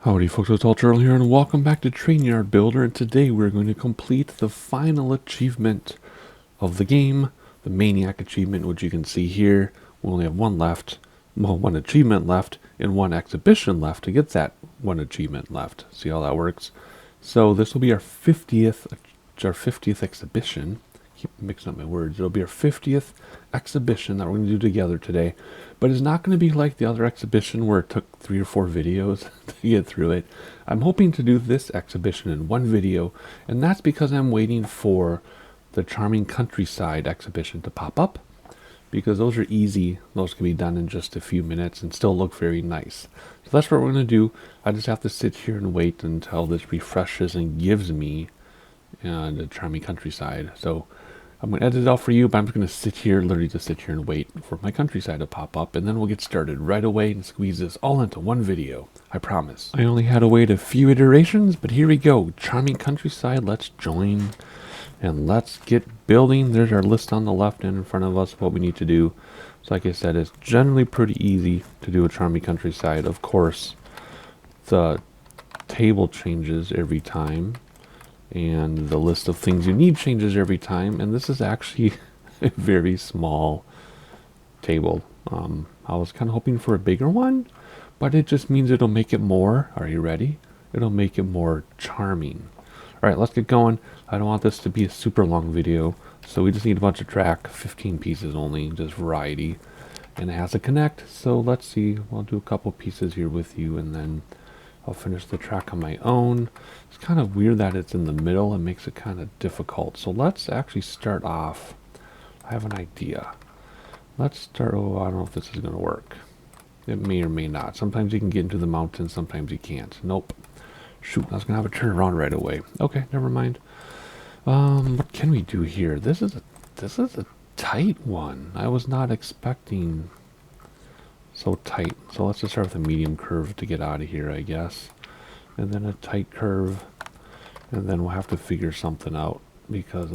Howdy folks, it's All Turtle here and welcome back to Train Yard Builder, and today we're going to complete the final achievement of the game, the Maniac achievement, which you can see here. We only have one left, well, one achievement left and one exhibition left to get that one achievement left. See how that works? So this will be our 50th exhibition. Keep mixing up my words. It'll be our 50th exhibition that we're going to do together today, but it's not going to be like the other exhibition where it took 3 or 4 videos to get through it. I'm hoping to do this exhibition in one video, and that's because I'm waiting for the Charming Countryside exhibition to pop up, because those are easy. Those can be done in just a few minutes and still look very nice. So that's what we're going to do. I just have to sit here and wait until this refreshes and gives me the Charming Countryside. So I'm going to edit it out for you, but I'm just going to sit here, literally just sit here and wait for my countryside to pop up, and then we'll get started right away and squeeze this all into one video. I promise. I only had to wait a few iterations, but here we go. Charming Countryside, let's join and let's get building. There's our list on the left and in front of us, what we need to do. So like I said, it's generally pretty easy to do a Charming Countryside. Of course, the table changes every time, and the list of things you need changes every time, and this is actually a very small table. I was kind of hoping for a bigger one, but it just means it'll make it more, are you ready? It'll make it more charming. Alright, let's get going. I don't want this to be a super long video, so we just need a bunch of track, 15 pieces only, just variety, and it has to connect. So let's see, I'll do a couple pieces here with you, and then I'll finish the track on my own. It's kind of weird that it's in the middle. It makes it kind of difficult. So let's actually start off. I have an idea. Let's start. Oh, I don't know if this is going to work. It may or may not. Sometimes you can get into the mountains. Sometimes you can't. Nope. Shoot, I was going to have a turn around right away. Okay, never mind. What can we do here? This is a tight one. I was not expecting so tight. So let's just start with a medium curve to get out of here, I guess. And then a tight curve. And then we'll have to figure something out, because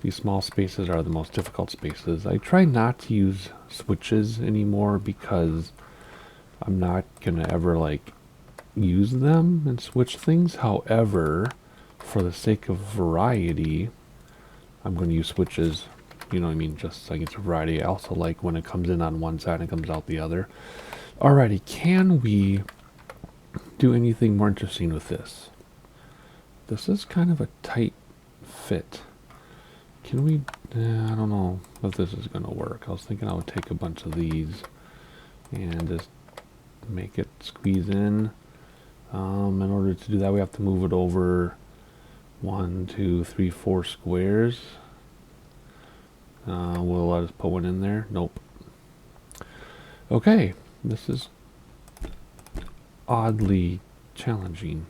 these small spaces are the most difficult spaces. I try not to use switches anymore because I'm not going to ever like use them and switch things. However, for the sake of variety, I'm going to use switches. You know what I mean? Just like it's a variety. I also like when it comes in on one side and comes out the other. Alrighty, can we do anything more interesting with this? This is kind of a tight fit. Can we, I don't know if this is going to work. I was thinking I would take a bunch of these and just make it squeeze in. In order to do that, we have to move it over 1, 2, 3, 4 squares. Will let us put one in there? Nope. Okay, this is oddly challenging.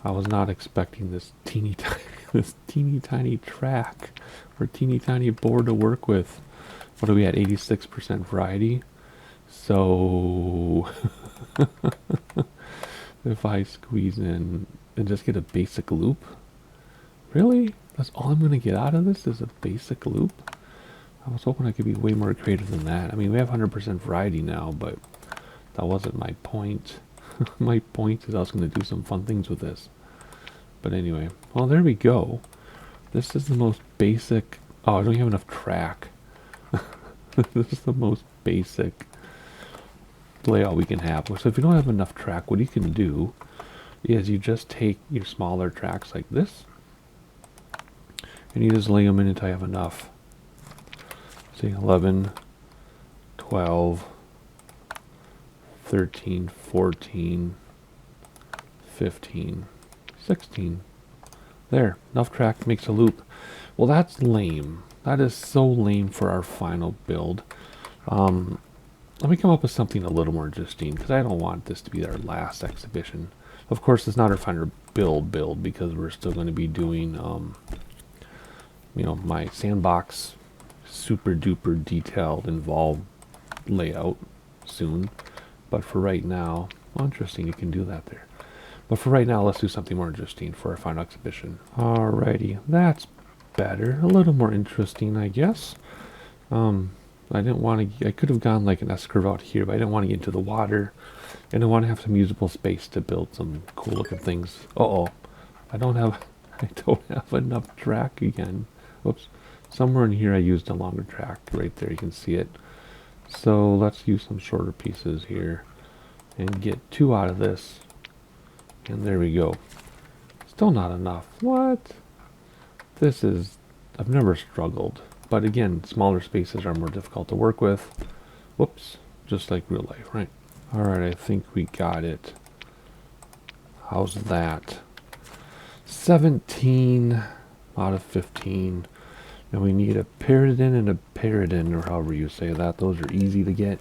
I was not expecting this teeny tiny track or teeny tiny board to work with. What are we at? 86% variety. So if I squeeze in and just get a basic loop, really? That's all I'm going to get out of this is a basic loop? I was hoping I could be way more creative than that. I mean, we have 100% variety now, but that wasn't my point. My point is I was going to do some fun things with this. But anyway, well, there we go. This is the most basic. Oh, I don't have enough track. This is the most basic layout we can have. So if you don't have enough track, what you can do is you just take your smaller tracks like this, and you just lay them in until you have enough. See, 11, 12, 13, 14, 15, 16. There, enough track makes a loop. Well, that's lame. That is so lame for our final build. Let me come up with something a little more interesting, because I don't want this to be our last exhibition. Of course, it's not our final build, because we're still going to be doing, you know, my sandbox super duper detailed involved layout soon. But for right now, well, interesting, you can do that there. But for right now, let's do something more interesting for our final exhibition. Alrighty, that's better. A little more interesting, I guess. I didn't want to, I could have gone like an S-curve out here, but I didn't want to get into the water. And I want to have some usable space to build some cool looking things. Uh-oh. I don't have, I don't have enough track again. Oops. Somewhere in here I used a longer track. Right there, you can see it. So let's use some shorter pieces here and get 2 out of this. And there we go. Still not enough. What? This is, I've never struggled. But again, smaller spaces are more difficult to work with. Whoops. Just like real life, right? Alright, I think we got it. How's that? 17 out of 15. And we need a pyridine and a pyridine, or however you say that. Those are easy to get.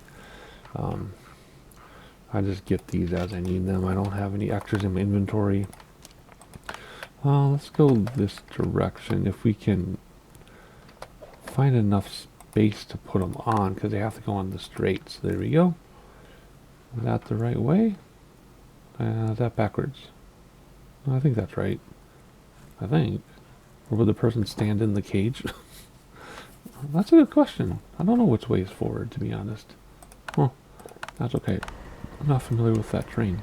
I just get these as I need them. I don't have any extras in my inventory. Let's go this direction. If we can find enough space to put them on, because they have to go on the straight. So there we go. Is that the right way? Is that backwards? I think that's right. I think. Or would the person stand in the cage? That's a good question. I don't know which way is forward, to be honest. Well, that's okay. I'm not familiar with that train.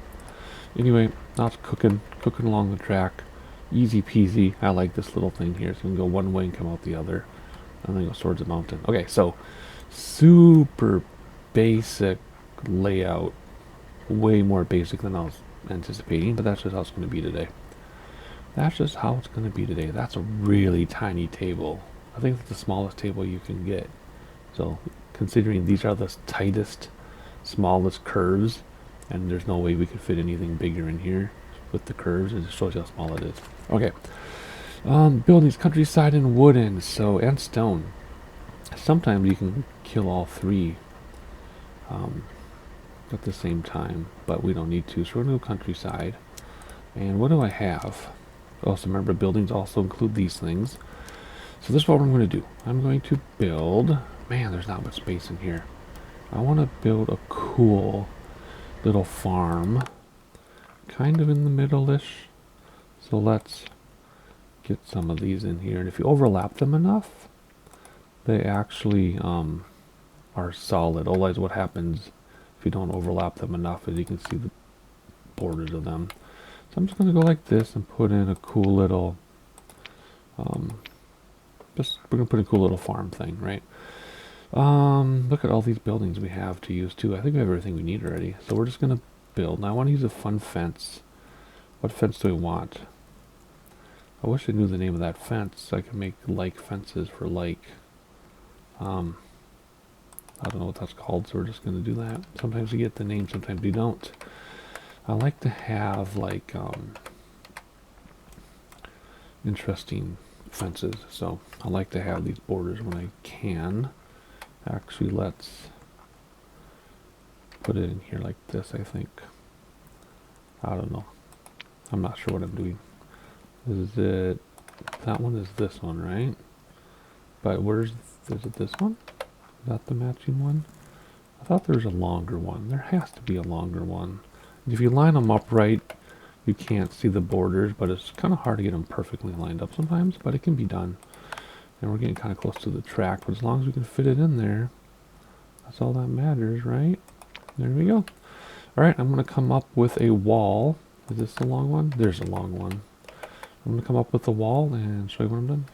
Anyway, now it's cooking along the track. Easy peasy. I like this little thing here. So we can go one way and come out the other. And then go towards the mountain. Okay, so super basic layout. Way more basic than I was anticipating, but that's just how it's going to be today. That's just how it's going to be today. That's a really tiny table. I think that's the smallest table you can get. So considering these are the tightest, smallest curves, and there's no way we could fit anything bigger in here with the curves, it just shows you how small it is. Okay. Buildings, countryside, and wooden, and stone. Sometimes you can kill all 3 at the same time, but we don't need to, so we're going to go countryside. And what do I have? Also, remember, buildings also include these things. So this is what I'm going to do. I'm going to build... Man, there's not much space in here. I want to build a cool little farm. Kind of in the middle-ish. So let's get some of these in here. And if you overlap them enough, they actually are solid. Otherwise, what happens if you don't overlap them enough is you can see the borders of them. So I'm just going to go like this and put in a cool little, we're going to put in a cool little farm thing, right? Look at all these buildings we have to use too. I think we have everything we need already. So we're just going to build. Now I want to use a fun fence. What fence do we want? I wish I knew the name of that fence so I could make like fences for like. I don't know what that's called, so we're just going to do that. Sometimes you get the name, sometimes you don't. I like to have like interesting fences, so I like to have these borders when I can. Actually, let's put it in here like this, I think. I don't know. I'm not sure what I'm doing. Is it, that one is this one, right? But is it this one? Is that the matching one? I thought there was a longer one. There has to be a longer one. If you line them up right, you can't see the borders, but it's kind of hard to get them perfectly lined up sometimes, but it can be done. And we're getting kind of close to the track, but as long as we can fit it in there, that's all that matters, right? There we go. Alright, I'm going to come up with a wall. Is this the long one? There's a long one. I'm going to come up with a wall and show you what I'm done.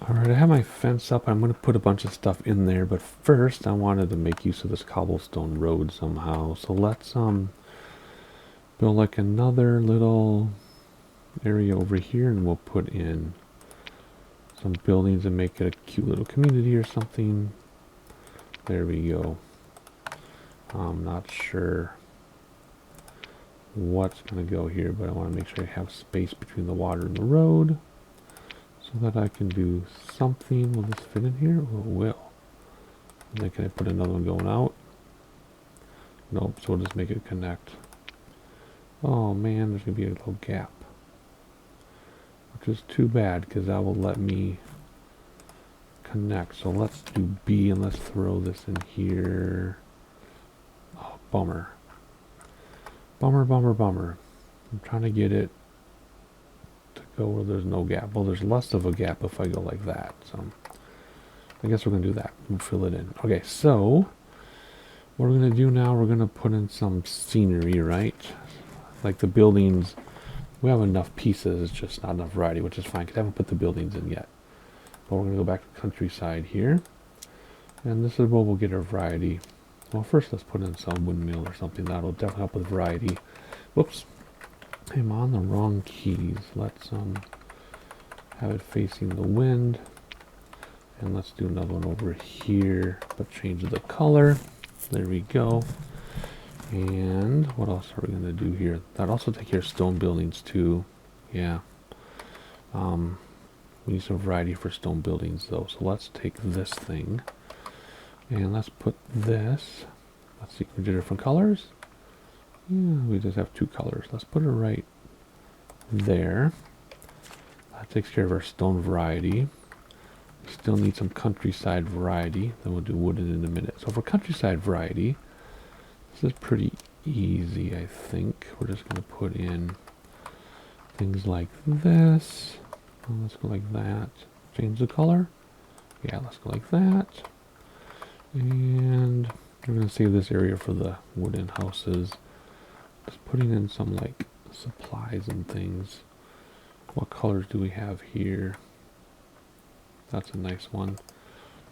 Alright, I have my fence up. I'm going to put a bunch of stuff in there, but first I wanted to make use of this cobblestone road somehow. So let's build like another little area over here, and we'll put in some buildings and make it a cute little community or something. There we go. I'm not sure what's going to go here, but I want to make sure I have space between the water and the road so that I can do something. Will this fit in here? Oh, it will. And then can I put another one going out? Nope, so we'll just make it connect. Oh man, there's going to be a little gap, which is too bad because that will let me connect. So let's do B and let's throw this in here. Oh, bummer. Bummer, bummer, bummer. I'm trying to get it to go where there's no gap. Well, there's less of a gap if I go like that. So I guess we're going to do that. We'll fill it in. Okay, so what we're going to do now, we're going to put in some scenery, right? Like the buildings, we have enough pieces, it's just not enough variety, which is fine, because I haven't put the buildings in yet. But we're going to go back to countryside here. And this is where we'll get our variety. Well, first let's put in some windmill or something. That'll definitely help with variety. Whoops. I'm on the wrong keys. Let's have it facing the wind. And let's do another one over here, but change the color. There we go. And what else are we going to do here? That also take care of stone buildings too. Yeah. We need some variety for stone buildings though. So let's take this thing and let's put this. Let's see, can we do different colors? Yeah, we just have two colors. Let's put it right there. That takes care of our stone variety. We still need some countryside variety. Then we'll do wooden in a minute. So for countryside variety, this is pretty easy, I think. We're just going to put in things like this. Oh, let's go like that. Change the color. Yeah, let's go like that. And we're going to save this area for the wooden houses. Just putting in some like supplies and things. What colors do we have here? That's a nice one.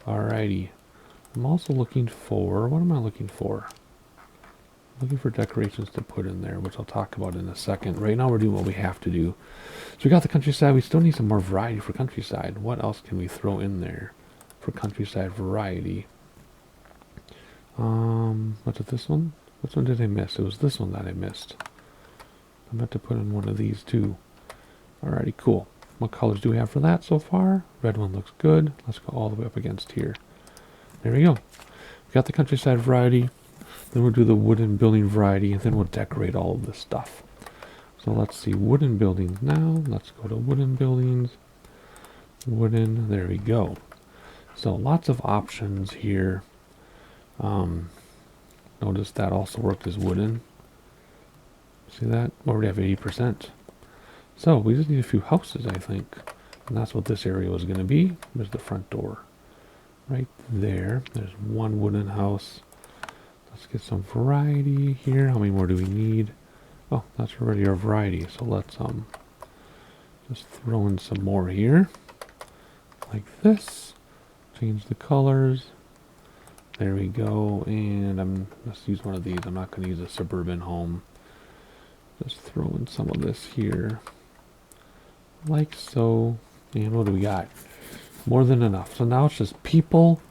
Alrighty. I'm also looking for, what am I looking for? I'm looking for decorations to put in there, which I'll talk about in a second. Right now we're doing what we have to do. So we got the countryside. We still need some more variety for countryside. What else can we throw in there for countryside variety? What's it, this one? Which one did I miss? It was this one that I missed. I meant to put in one of these too. Alrighty, cool. What colors do we have for that so far? Red one looks good. Let's go all the way up against here. There we go. We got the countryside variety. Then we'll do the wooden building variety, and then we'll decorate all of this stuff. So let's see, wooden buildings now. Let's go to wooden buildings. Wooden, there we go. So lots of options here. Notice that also worked as wooden. See that? We already have 80%. So we just need a few houses, I think. And that's what this area was going to be. There's the front door. Right there. There's one wooden house. Let's get some variety here. How many more do we need? Oh, that's already our variety. So let's just throw in some more here. Like this. Change the colors. There we go. And let's use one of these. I'm not going to use a suburban home. Just throw in some of this here. Like so. And what do we got? More than enough. So now it's just people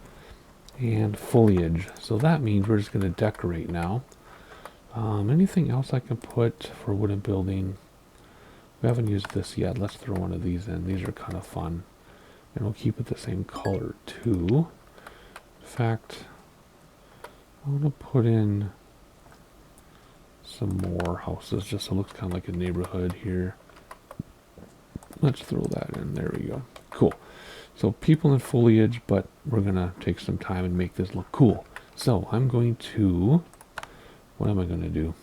and foliage. So that means we're just going to decorate now. Anything else I can put for wooden building? We haven't used this yet. Let's throw one of these in. These are kind of fun. And we'll keep it the same color too. In fact, I want to put in some more houses just so it looks kind of like a neighborhood here. Let's throw that in. There we go. Cool. So people and foliage, but we're going to take some time and make this look cool. So I'm going to, what am I going to do?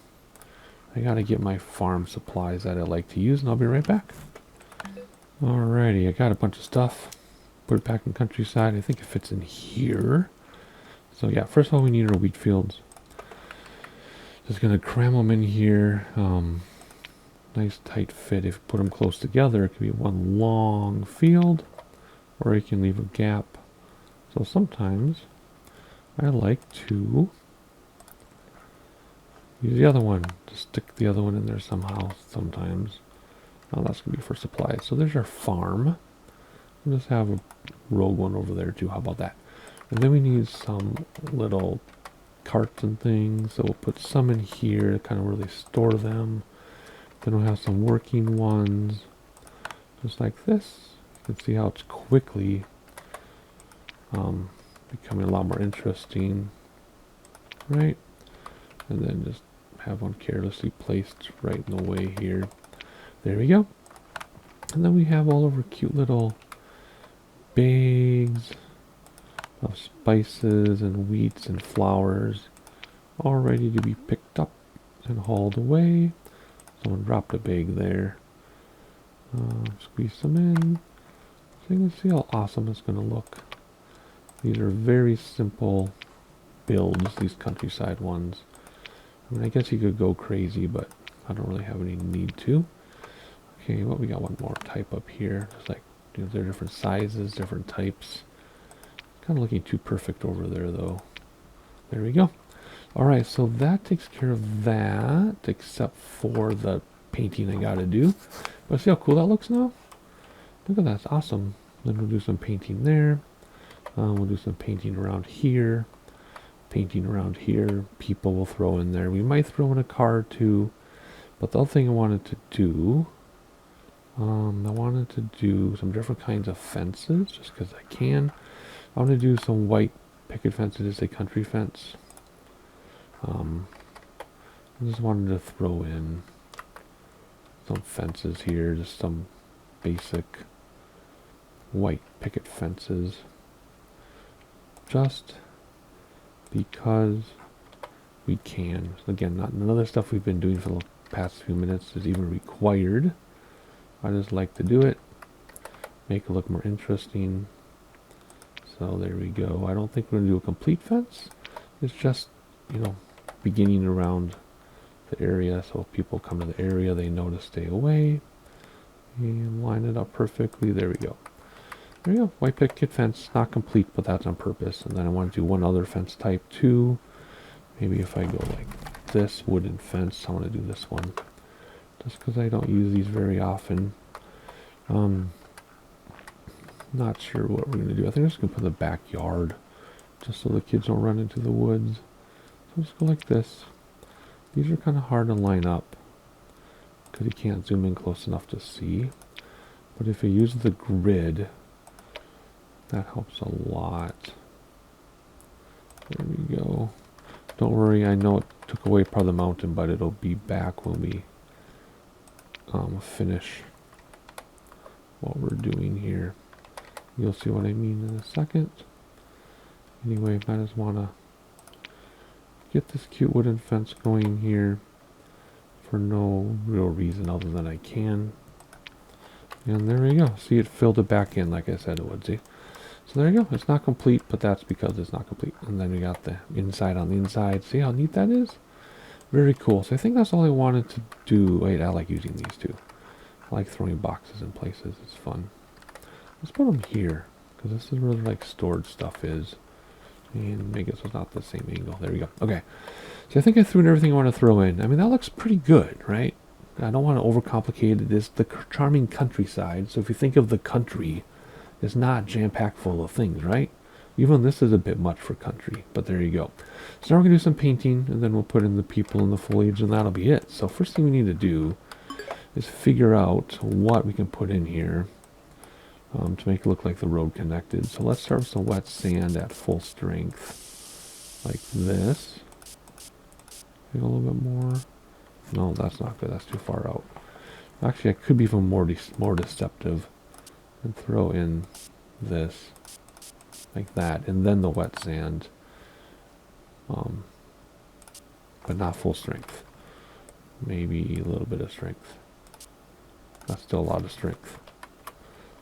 I got to get my farm supplies that I like to use, and I'll be right back. Alrighty, I got a bunch of stuff. Put it back in countryside. I think it fits in here. So yeah, first of all, we need our wheat fields. Just going to cram them in here. Nice tight fit. If you put them close together, it can be one long field, or you can leave a gap. So sometimes I like to use the other one, to stick the other one in there somehow, sometimes. Oh, that's going to be for supplies. So there's our farm. We'll just have a rogue one over there too. How about that? And then we need some little carts and things. So we'll put some in here to kind of really store them. Then we'll have some working ones, just like this. You can see how it's quickly becoming a lot more interesting, right? And then just have one carelessly placed right in the way here. There we go. And then we have all of our cute little bags of spices and wheats and flours, all ready to be picked up and hauled away. Someone dropped a bag there. Squeeze some in. So you can see how awesome it's going to look. These are very simple builds, these countryside ones. I mean, I guess you could go crazy, but I don't really have any need to. Okay, well, we got one more type up here. It's like, you know, they're different sizes, different types. Kind of looking too perfect over there, though. There we go. All right, so that takes care of that, except for the painting I got to do. But see how cool that looks now? Look at that, it's awesome. Then we'll do some painting there. We'll do some painting around here. Painting around here. People will throw in there. We might throw in a car too. But the other thing I wanted to do, I wanted to do some different kinds of fences, just because I can. I want to do some white picket fences, just a country fence. I just wanted to throw in some fences here, just some basic white picket fences. Just because we can. Again, none of the stuff we've been doing for the past few minutes is even required. I just like to do it, make it look more interesting. So there we go. I don't think we're going to do a complete fence. It's just, you know, beginning around the area, so if people come to the area, they know to stay away. And line it up perfectly. There we go. There you go. White picket fence, not complete, but that's on purpose. And then I want to do one other fence type too. Maybe if I go like this wooden fence, I want to do this one. Just because I don't use these very often. Not sure what we're going to do. I think I'm just going to put in the backyard, just so the kids don't run into the woods. So just go like this. These are kind of hard to line up, because you can't zoom in close enough to see. But if you use the grid, that helps a lot. There we go. Don't worry, I know it took away part of the mountain, but it'll be back when we finish what we're doing here. You'll see what I mean in a second. Anyway, I just want to get this cute wooden fence going here for no real reason other than I can. And there we go. See, it filled it back in like I said it would, see? So there you go. It's not complete, but that's because it's not complete. And then we got the inside on the inside. See how neat that is? Very cool. So I think that's all I wanted to do. Wait, I like using these too. I like throwing boxes in places. It's fun. Let's put them here, because this is where like stored stuff is. And make it so it's not the same angle. There we go. Okay. So I think I threw in everything I want to throw in. I mean, that looks pretty good, right? I don't want to overcomplicate it. It's the charming countryside. So if you think of the country, it's not jam-packed full of things, right? Even this is a bit much for country, but there you go. So now we're going to do some painting, and then we'll put in the people and the foliage, and that'll be it. So first thing we need to do is figure out what we can put in here to make it look like the road connected. So let's start with some wet sand at full strength, like this. Maybe a little bit more. No, that's not good. That's too far out. Actually, I could be even more deceptive and throw in this like that, and then the wet sand, but not full strength. Maybe a little bit of strength. That's still a lot of strength.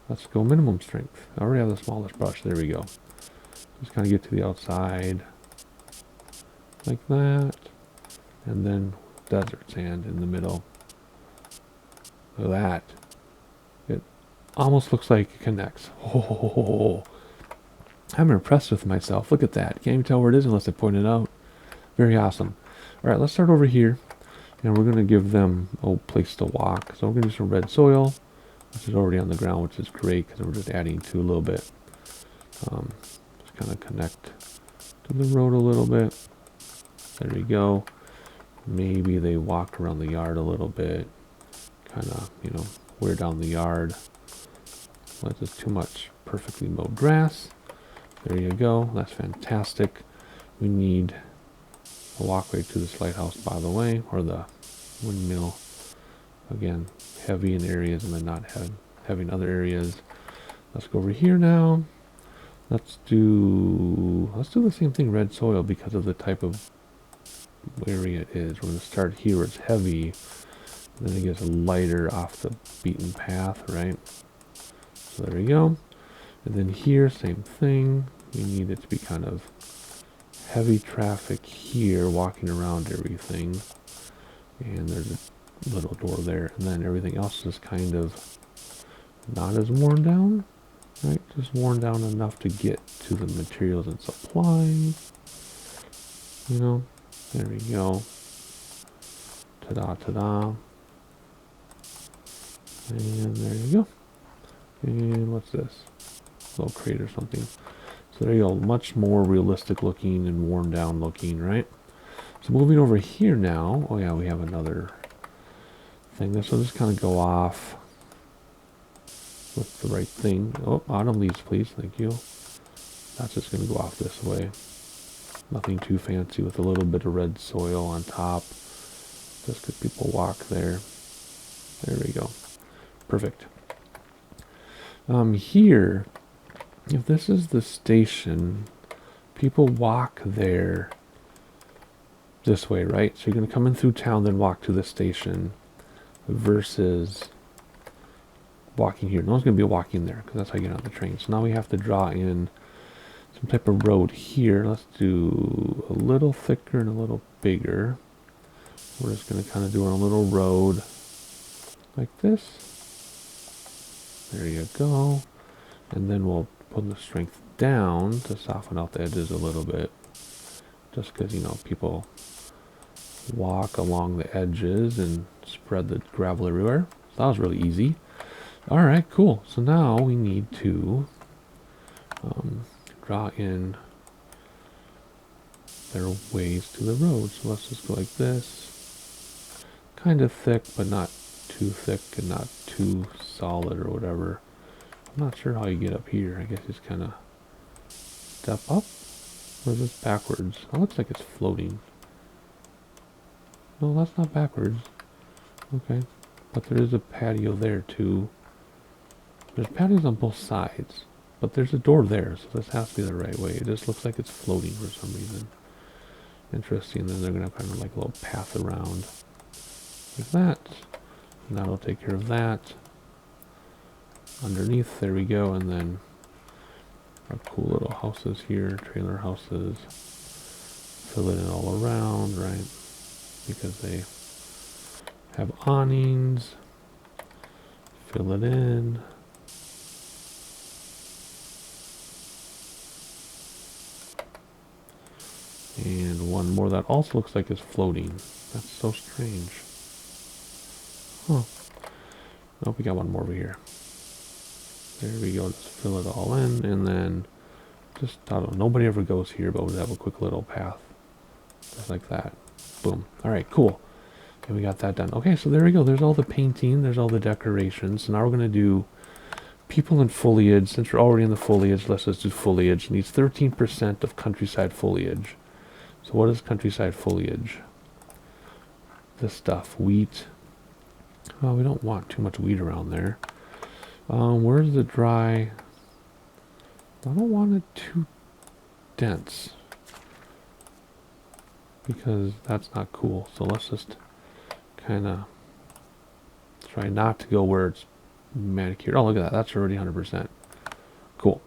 Let's go minimum strength. I already have the smallest brush. There we go. Just kind of get to the outside like that, and then desert sand in the middle. Look at that. It almost looks like it connects. Oh, I'm impressed with myself. Look at that. Can't even tell where it is unless I point it out. Very awesome. All right, let's start over here, and we're going to give them a place to walk. So we're going to do some red soil, which is already on the ground, which is great because we're just adding to a little bit. Just kind of connect to the road a little bit. There we go. Maybe they walk around the yard a little bit, kind of, you know, wear down the yard. That's just too much perfectly mowed grass. There you go. That's fantastic. We need a walkway to this lighthouse, by the way, or the windmill. Again, heavy in areas and then not heavy in other areas. Let's go over here now. Let's do the same thing, red soil, because of the type of area it is. We're going to start here where it's heavy, and then it gets lighter off the beaten path, right? So there we go. And then here, same thing. we need it to be kind of heavy traffic here, walking around everything. And there's a little door there, and then everything else is kind of not as worn down, right? Just worn down enough to get to the materials and supplies. You know, there we go. Ta-da, ta-da. And there you go. And what's this? A little crate or something. So there you go. Much more realistic looking and worn down looking, right? So moving over here now. Oh yeah, we have another thing. This will just kind of go off with the right thing. Oh, autumn leaves, please. Thank you. That's just going to go off this way. Nothing too fancy, with a little bit of red soil on top. Just because people walk there. There we go. Perfect. Here, if this is the station, people walk there this way, right? So you're going to come in through town, then walk to the station, versus walking here. No one's going to be walking there, because that's how you get on the train. So now we have to draw in some type of road here. Let's do a little thicker and a little bigger. We're just going to kind of do our little road like this. There you go. And then we'll put the strength down to soften out the edges a little bit. Just because, you know, people walk along the edges and spread the gravel everywhere. So that was really easy. Alright, cool. So now we need to draw in their ways to the road. So let's just go like this. Kind of thick, but not too thick and not too solid or whatever. I'm not sure how you get up here. I guess just kind of step up. Or is this backwards? It looks like it's floating. No, that's not backwards. Okay. But there is a patio there too. There's patios on both sides. But there's a door there, so this has to be the right way. It just looks like it's floating for some reason. Interesting. Then they're going to have kind of like a little path around. Like that. And that'll take care of that. Underneath, there we go. And then our cool little houses here, trailer houses. Fill it in all around, right? Because they have awnings. Fill it in. And one more that also looks like it's floating. That's so strange. Huh. Oh, we got one more over here. There we go. Just fill it all in, and then just, I don't know, nobody ever goes here, but we'll have a quick little path. Just like that. Boom. Alright, cool. And we got that done. Okay, so there we go. There's all the painting. There's all the decorations. So now we're going to do people and foliage. Since we're already in the foliage, let's just do foliage. It needs 13% of countryside foliage. So what is countryside foliage? This stuff. Wheat. Oh, we don't want too much wheat around there. Where's the dry? I don't want it too dense, because that's not cool. So let's just kind of try not to go where it's manicured. Oh, look at that. That's already 100%. Cool.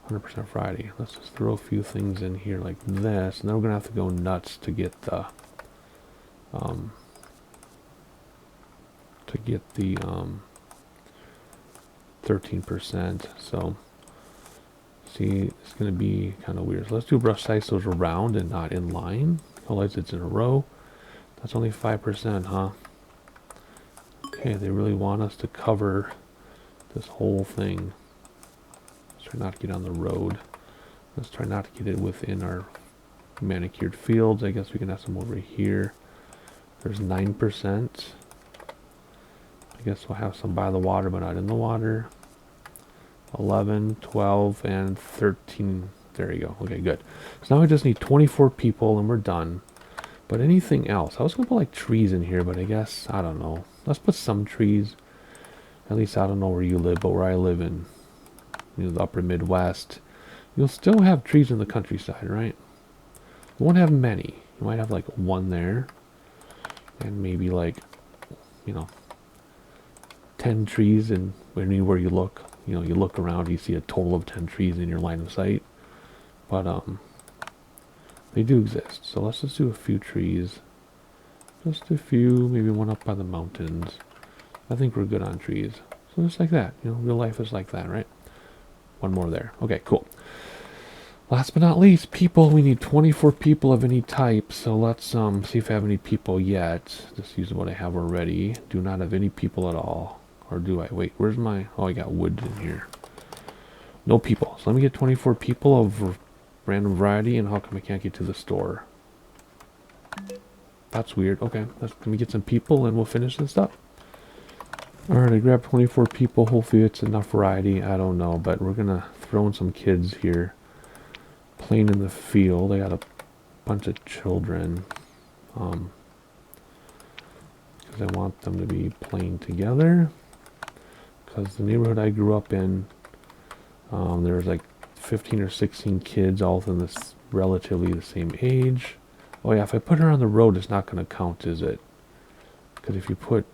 100% Friday. Let's just throw a few things in here like this, and then we're gonna have to go nuts to get the 13%. So see, it's gonna be kind of weird. So let's do brush size so it's around and not in line. Otherwise it's in a row. That's only 5%, huh? Okay, they really want us to cover this whole thing. Let's try not to get on the road. Let's try not to get it within our manicured fields. I guess we can have some over here. There's 9%. I guess we'll have some by the water, but not in the water. 11, 12, and 13. There you go. Okay, good. So now we just need 24 people and we're done. But anything else? I was going to put like trees in here, but I guess, I don't know. Let's put some trees. At least I don't know where you live, but where I live in, you know, the upper Midwest, you'll still have trees in the countryside, right? You won't have many. You might have like one there. And maybe like, you know, 10 trees, and anywhere you look, you know, you look around, you see a total of 10 trees in your line of sight. But they do exist. So let's just do a few trees. Just a few, maybe one up by the mountains. I think we're good on trees. So just like that, you know, real life is like that, right? One more there. Okay, cool. Last but not least, people. We need 24 people of any type. So let's see if I have any people yet. Just use what I have already. Do not have any people at all. Or do I? Wait, where's my... Oh, I got wood in here. No people. So let me get 24 people of random variety. And how come I can't get to the store? That's weird. Okay, let me get some people and we'll finish this up. Alright, I grabbed 24 people. Hopefully it's enough variety. I don't know, but we're going to throw in some kids here. Playing in the field. I got a bunch of children. Because I want them to be playing together. Because the neighborhood I grew up in, there was like 15 or 16 kids all within this relatively the same age. Oh yeah, if I put her on the road, it's not going to count, is it? Because if you put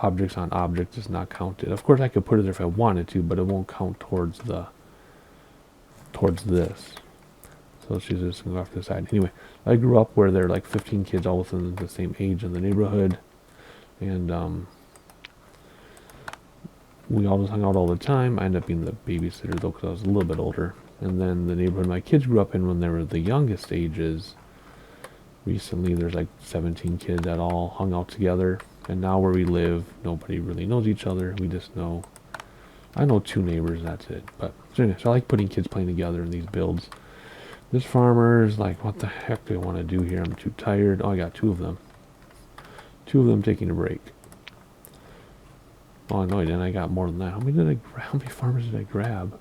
objects on objects, it's not counted. Of course, I could put it there if I wanted to, but it won't count towards this. So she's just going to go off to the side. Anyway, I grew up where there are like 15 kids all within the same age in the neighborhood. And we all just hung out all the time. I ended up being the babysitter, though, because I was a little bit older. And then the neighborhood my kids grew up in when they were the youngest ages, recently there's like 17 kids that all hung out together. And now where we live, nobody really knows each other. We just know... I know 2 neighbors, that's it. But so anyway, so I like putting kids playing together in these builds. This farmer is like, what the heck do I want to do here? I'm too tired. Oh, I got 2 of them. 2 of them taking a break. Oh, no, I didn't. I got more than that. How many farmers did I grab?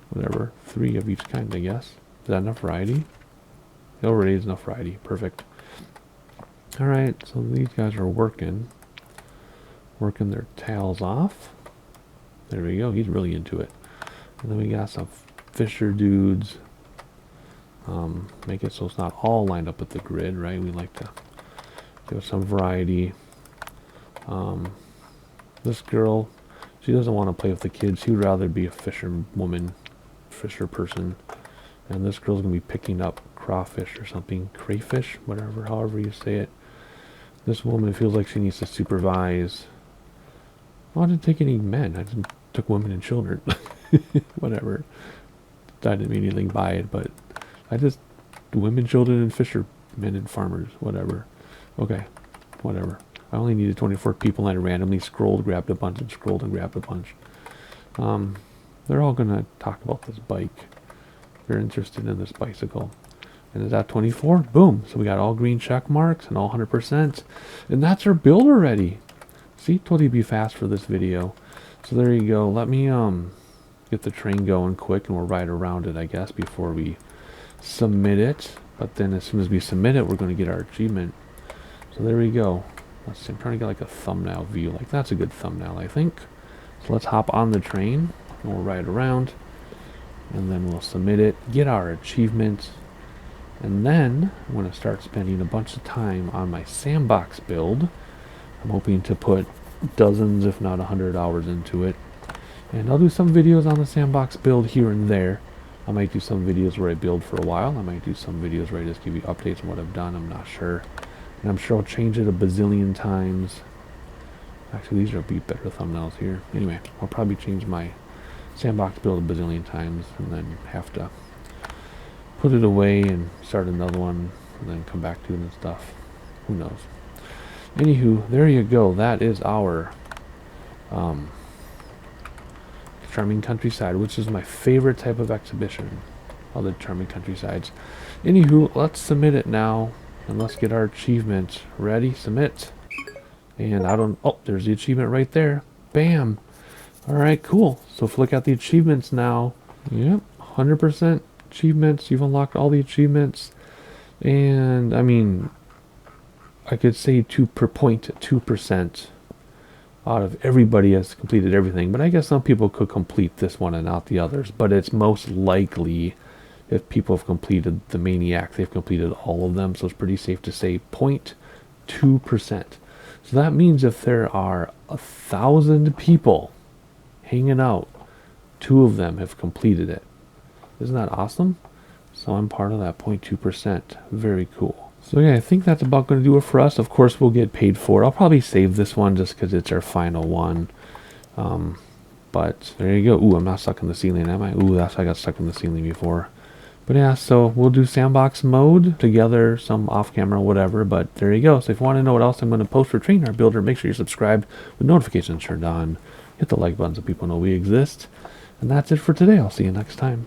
Whatever. 3 of each kind, I guess. Is that enough variety? It already is enough variety. Perfect. Alright, so these guys are working their tails off. There we go. He's really into it. And then we got some fisher dudes. Make it so it's not all lined up with the grid, right? We like to give some variety. This girl, she doesn't want to play with the kids. She would rather be a fisherwoman, fisher person. And this girl's going to be picking up crawfish or something. Crayfish, whatever, however you say it. This woman feels like she needs to supervise. Oh, I didn't take any men. I just took women and children. Whatever. I didn't mean anything by it, but I just... Women, children, and fishermen and farmers. Whatever. Okay. Whatever. I only needed 24 people and I randomly scrolled, grabbed a bunch, and scrolled and grabbed a bunch. They're all going to talk about this bike. They're interested in this bicycle. And is that 24? Boom. So we got all green check marks and all 100%. And that's our build already. See, told you to be fast for this video. So there you go. Let me get the train going quick and we'll ride around it, I guess, before we submit it. But then as soon as we submit it, we're going to get our achievement. So there we go. Let's see. I'm trying to get like a thumbnail view. Like that's a good thumbnail, I think. So let's hop on the train and we'll ride around. And then we'll submit it, get our achievement. And then I'm going to start spending a bunch of time on my sandbox build. I'm hoping to put dozens, if not 100 hours into it. And I'll do some videos on the sandbox build here and there. I might do some videos where I build for a while. I might do some videos where I just give you updates on what I've done. I'm not sure. And I'm sure I'll change it a bazillion times. Actually, these will be better thumbnails here. Anyway, I'll probably change my sandbox build a bazillion times and then have to put it away and start another one and then come back to it and stuff. Who knows? Anywho, there you go. That is our Charming Countryside, which is my favorite type of exhibition, all the Charming Countrysides. Anywho, let's submit it now and let's get our achievement ready. Submit. And oh, there's the achievement right there. Bam. Alright, cool. So if we look at the achievements now, yep, 100% achievements. You've unlocked all the achievements. And I mean, I could say 2% out of everybody has completed everything, but I guess some people could complete this one and not the others. But it's most likely, if people have completed the Maniac, they've completed all of them. So it's pretty safe to say 0.2%. So that means if there are 1,000 people hanging out, 2 of them have completed it. Isn't that awesome? So I'm part of that 0.2%. Very cool. So yeah, I think that's about going to do it for us. Of course, we'll get paid for it. I'll probably save this one just because it's our final one. But there you go. Ooh, I'm not stuck in the ceiling, am I? Ooh, I got stuck in the ceiling before. But yeah, so we'll do sandbox mode together, some off camera, whatever. But there you go. So if you want to know what else I'm going to post for Train Our Builder, make sure you're subscribed with notifications turned on. Hit the like button so people know we exist. And that's it for today. I'll see you next time.